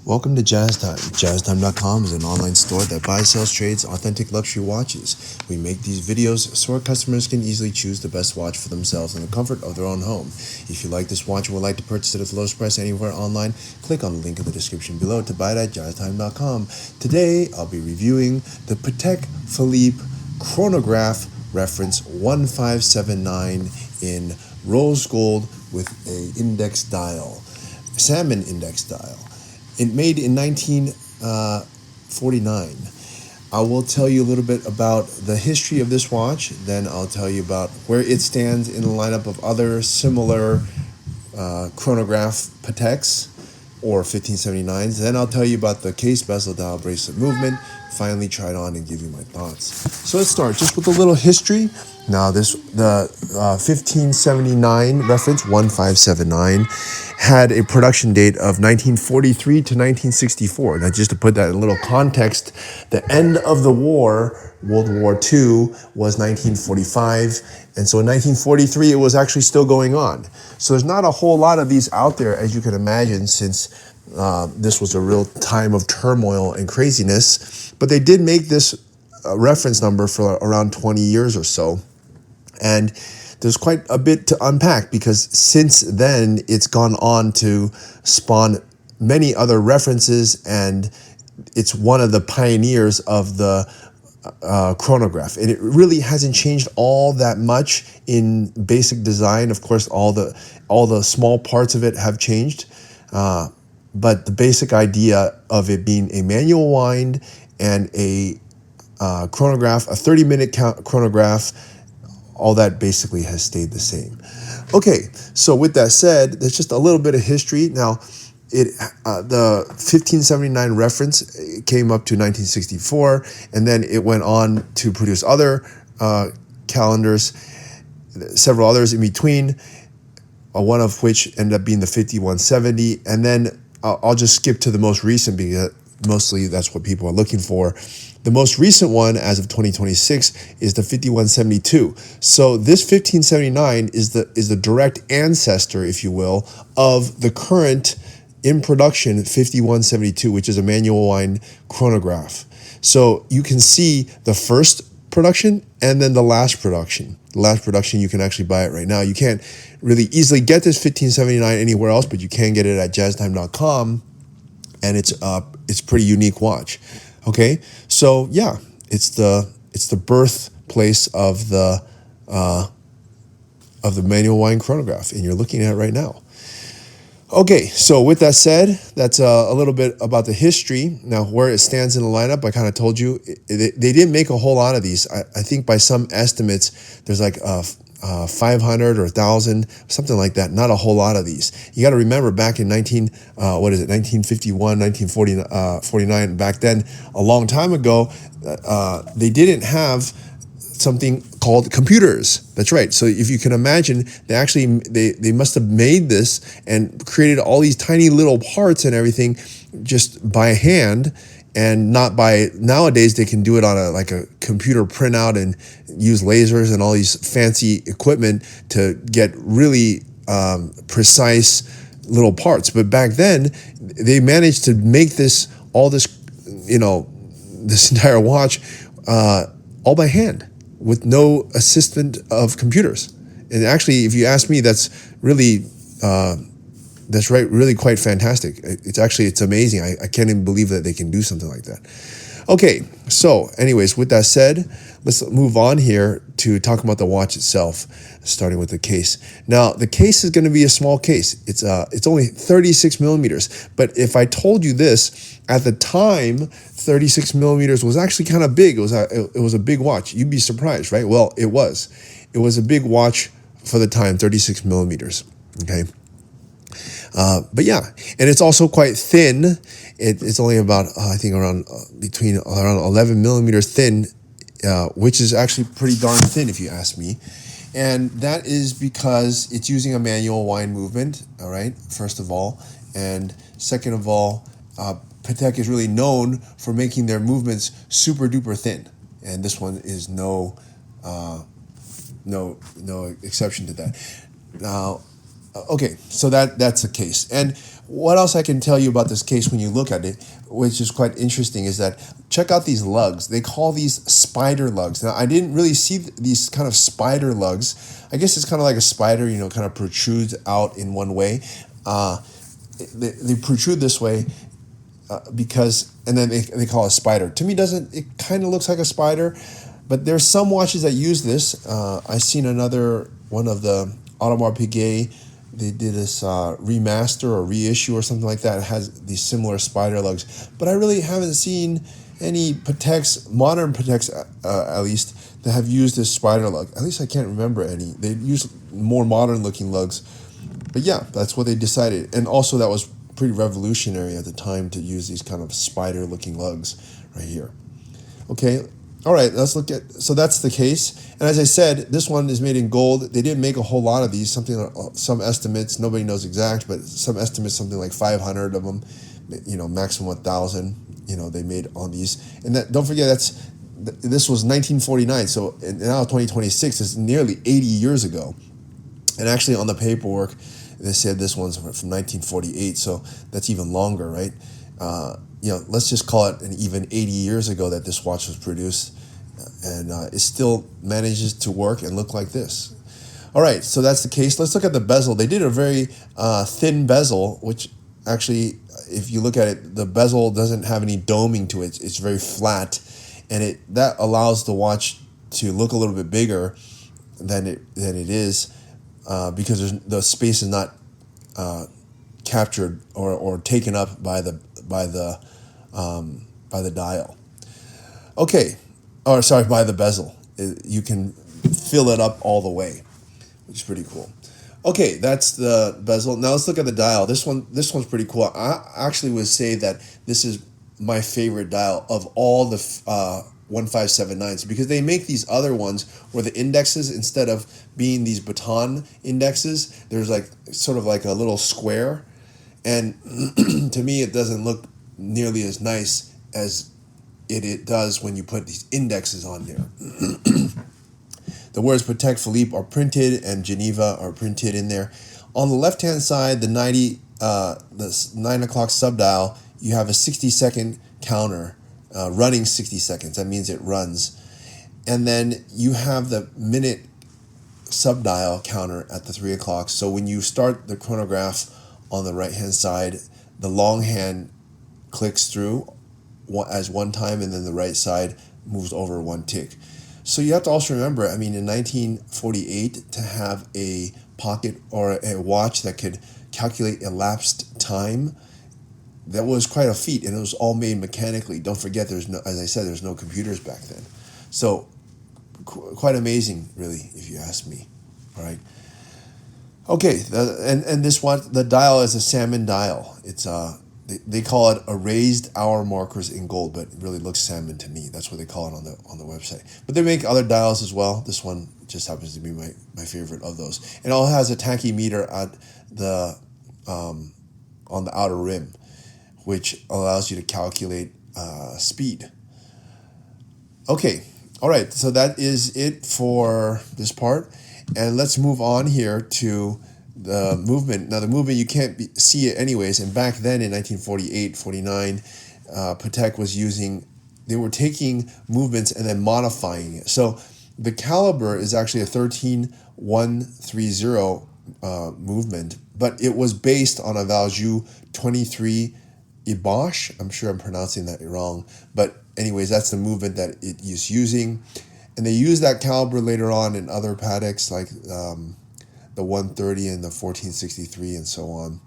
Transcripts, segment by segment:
Welcome to Jazz Time. JazzTime.com is an online store that buys, sells, trades authentic luxury watches. We make these videos so our customers can easily choose the best watch for themselves in the comfort of their own home. If you like this watch and would like to purchase it at the lowest price anywhere online, click on the link in the description below to buy it at JazzTime.com. Today, I'll be reviewing the Patek Philippe Chronograph reference 1579 in rose gold with a index dial, salmon index dial. It made in 1949. I will tell you a little bit about the history of this watch. Then I'll tell you about where it stands in the lineup of other similar chronograph Pateks or 1579s. Then I'll tell you about the case, bezel, dial, bracelet movement. Finally try it on and give you my thoughts. So let's start just with a little history. Now the 1579 reference, 1579, had a production date of 1943 to 1964. Now just to put that in a little context, the end of the war, World War II, was 1945. And so in 1943, it was actually still going on. So there's not a whole lot of these out there, as you can imagine, since this was a real time of turmoil and craziness. But they did make this reference number for around 20 years or so. And there's quite a bit to unpack because since then, it's gone on to spawn many other references, and it's one of the pioneers of the chronograph. And it really hasn't changed all that much in basic design. Of course, all the small parts of it have changed. But the basic idea of it being a manual wind and a chronograph, a 30-minute chronograph, all that basically has stayed the same. Okay, so with that said, there's just a little bit of history. Now, the 1579 reference came up to 1964, and then it went on to produce other calendars, several others in between, one of which ended up being the 5170, and then I'll just skip to the most recent because mostly that's what people are looking for. The most recent one, as of 2026, is the 5172. So this 1579 is the direct ancestor, if you will, of the current in production 5172, which is a manual wind chronograph. So you can see the first production and then the last production. The last production, you can actually buy it right now. You can't really easily get this 1579 anywhere else, but you can get it at jazztime.com, and it's a pretty unique watch. Okay, so yeah, it's the birthplace of the manual wind chronograph, and you're looking at it right now. Okay, so with that said, that's a little bit about the history. Now, where it stands in the lineup, I kind of told you, they didn't make a whole lot of these. I think by some estimates, there's like 500 or 1,000, something like that. Not a whole lot of these. You got to remember back in 1951, 1949, back then, a long time ago, they didn't have something called computers. That's right. So if you can imagine, they must have made this and created all these tiny little parts and everything just by hand, and not by, nowadays they can do it on a computer printout and use lasers and all these fancy equipment to get really precise little parts. But back then they managed to make this entire watch all by hand, with no assistant of computers. And actually, if you ask me, that's really really quite fantastic. It's amazing. I can't even believe that they can do something like that. Okay, so anyways, with that said, let's move on here to talk about the watch itself, starting with the case. Now, the case is going to be a small case. It's only 36 millimeters. But if I told you this, at the time, 36 millimeters was actually kind of big. It was a big watch. You'd be surprised, right? Well, it was. It was a big watch for the time, 36 millimeters. Okay. But yeah, and it's also quite thin. It's only about, I think around 11 millimeters thin, which is actually pretty darn thin if you ask me. And that is because it's using a manual wind movement, all right, first of all. And second of all, Patek is really known for making their movements super duper thin. And this one is no exception to that. Now, Okay, so that's the case. And what else I can tell you about this case when you look at it, which is quite interesting, is that check out these lugs. They call these spider lugs. Now, I didn't really see these kind of spider lugs. I guess it's kind of like a spider, kind of protrudes out in one way. They protrude this way because, and then they call it a spider. To me, it kind of looks like a spider, but there's some watches that use this. I seen another one of the Audemars Piguet. They did this remaster or reissue or something like that. It has these similar spider lugs, but I really haven't seen any modern Pateks at least, that have used this spider lug. At least I can't remember any. They use more modern looking lugs, but yeah, that's what they decided. And also that was pretty revolutionary at the time to use these kind of spider looking lugs right here. Okay. All right, let's look at, so that's the case. And as I said, this one is made in gold. They didn't make a whole lot of these, some estimates, nobody knows exact, but some estimates, something like 500 of them, maximum 1,000, they made on these. And that, don't forget, this was 1949, so now 2026 is nearly 80 years ago. And actually on the paperwork, they said this one's from 1948, so that's even longer, right? Let's just call it an even 80 years ago that this watch was produced, and it still manages to work and look like this. All right, so that's the case. Let's look at the bezel. They did a very thin bezel, which actually, if you look at it, the bezel doesn't have any doming to it. It's very flat, and that allows the watch to look a little bit bigger than it is, because the space is not captured or taken up by the dial. Okay, or sorry, by the bezel. You can fill it up all the way, which is pretty cool. Okay, that's the bezel. Now let's look at the dial. This one's pretty cool. I actually would say that this is my favorite dial of all the 1579s, because they make these other ones where the indexes, instead of being these baton indexes, there's like sort of like a little square, and to me it doesn't look nearly as nice as it does when you put these indexes on there. The words Patek Philippe are printed and Geneva are printed in there. On the left-hand side, the 9 o'clock subdial, you have a 60-second counter, running 60 seconds. That means it runs. And then you have the minute subdial counter at the 3 o'clock. So when you start the chronograph on the right-hand side, the long hand clicks through as one time, and then the right side moves over one tick. So you have to also remember, in 1948, to have a pocket or a watch that could calculate elapsed time, that was quite a feat, and it was all made mechanically. Don't forget, as I said, there's no computers back then. So quite amazing, really, if you ask me. All right. Okay, and this one, the dial is a salmon dial. It's they call it a raised hour markers in gold, but it really looks salmon to me. That's what they call it on the website. But they make other dials as well. This one just happens to be my favorite of those. It all has a tachymeter at the on the outer rim, which allows you to calculate speed. Okay, all right. So that is it for this part, and let's move on here to the movement. Now the movement, you can't see it anyways, and back then in 1948, 49, Patek was they were taking movements and then modifying it. So the caliber is actually a 13130 movement, but it was based on a Valjoux 23 Ibosh. I'm sure I'm pronouncing that wrong, but anyways, that's the movement that it is using. And they use that caliber later on in other Pateks, like the 130 and the 1463 and so on.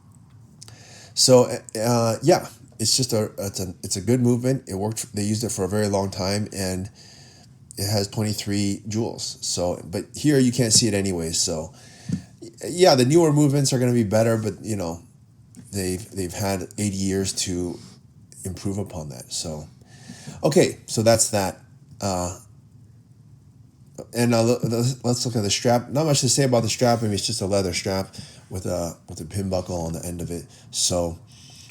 So yeah, it's just it's a good movement. It worked. They used it for a very long time, and it has 23 jewels. So, but here you can't see it anyways. So yeah, the newer movements are going to be better, but they've had 80 years to improve upon that. So okay, so that's that. And now let's look at the strap. Not much to say about the strap. It's just a leather strap with a pin buckle on the end of it. So,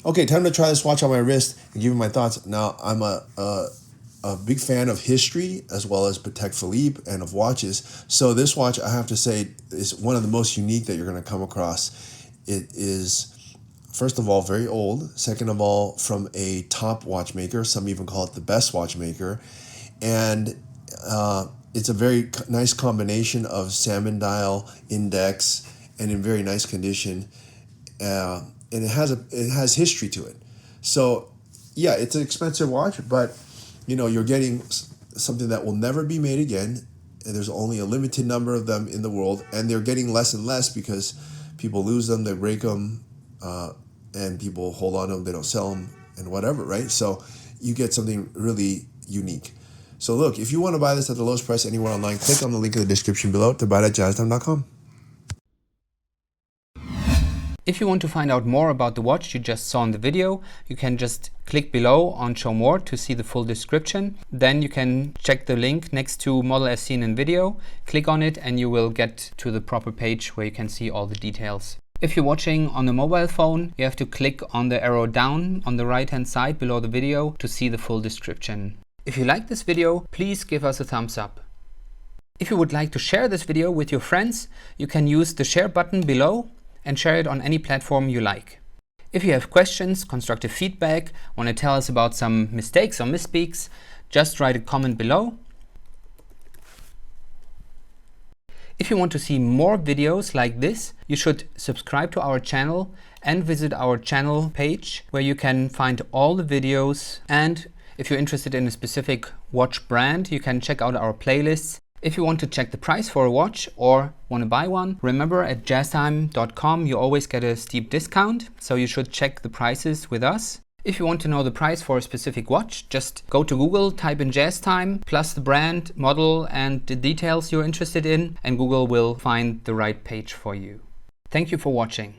okay, time to try this watch on my wrist and give you my thoughts. Now, I'm a a big fan of history as well as Patek Philippe and of watches. So this watch, I have to say, is one of the most unique that you're going to come across. It is, first of all, very old. Second of all, from a top watchmaker. Some even call it the best watchmaker. And it's a very nice combination of salmon dial, index, and in very nice condition. And it has history to it. So yeah, it's an expensive watch, but you know, you're getting something that will never be made again. And there's only a limited number of them in the world, and they're getting less and less because people lose them, they break them, and people hold on to them, they don't sell them, and whatever, right? So you get something really unique. So look, if you want to buy this at the lowest price anywhere online, click on the link in the description below to buy it at jazztime.com. If you want to find out more about the watch you just saw in the video, you can just click below on Show More to see the full description. Then you can check the link next to model as seen in video, click on it, and you will get to the proper page where you can see all the details. If you're watching on a mobile phone, you have to click on the arrow down on the right hand side below the video to see the full description. If you like this video, please give us a thumbs up. If you would like to share this video with your friends, you can use the share button below and share it on any platform you like. If you have questions, constructive feedback, want to tell us about some mistakes or misspeaks, just write a comment below. If you want to see more videos like this, you should subscribe to our channel and visit our channel page where you can find all the videos. And if you're interested in a specific watch brand, you can check out our playlists. If you want to check the price for a watch or want to buy one, remember at jazztime.com you always get a steep discount, so you should check the prices with us. If you want to know the price for a specific watch, just go to Google, type in JazzTime, plus the brand, model, and the details you're interested in, and Google will find the right page for you. Thank you for watching.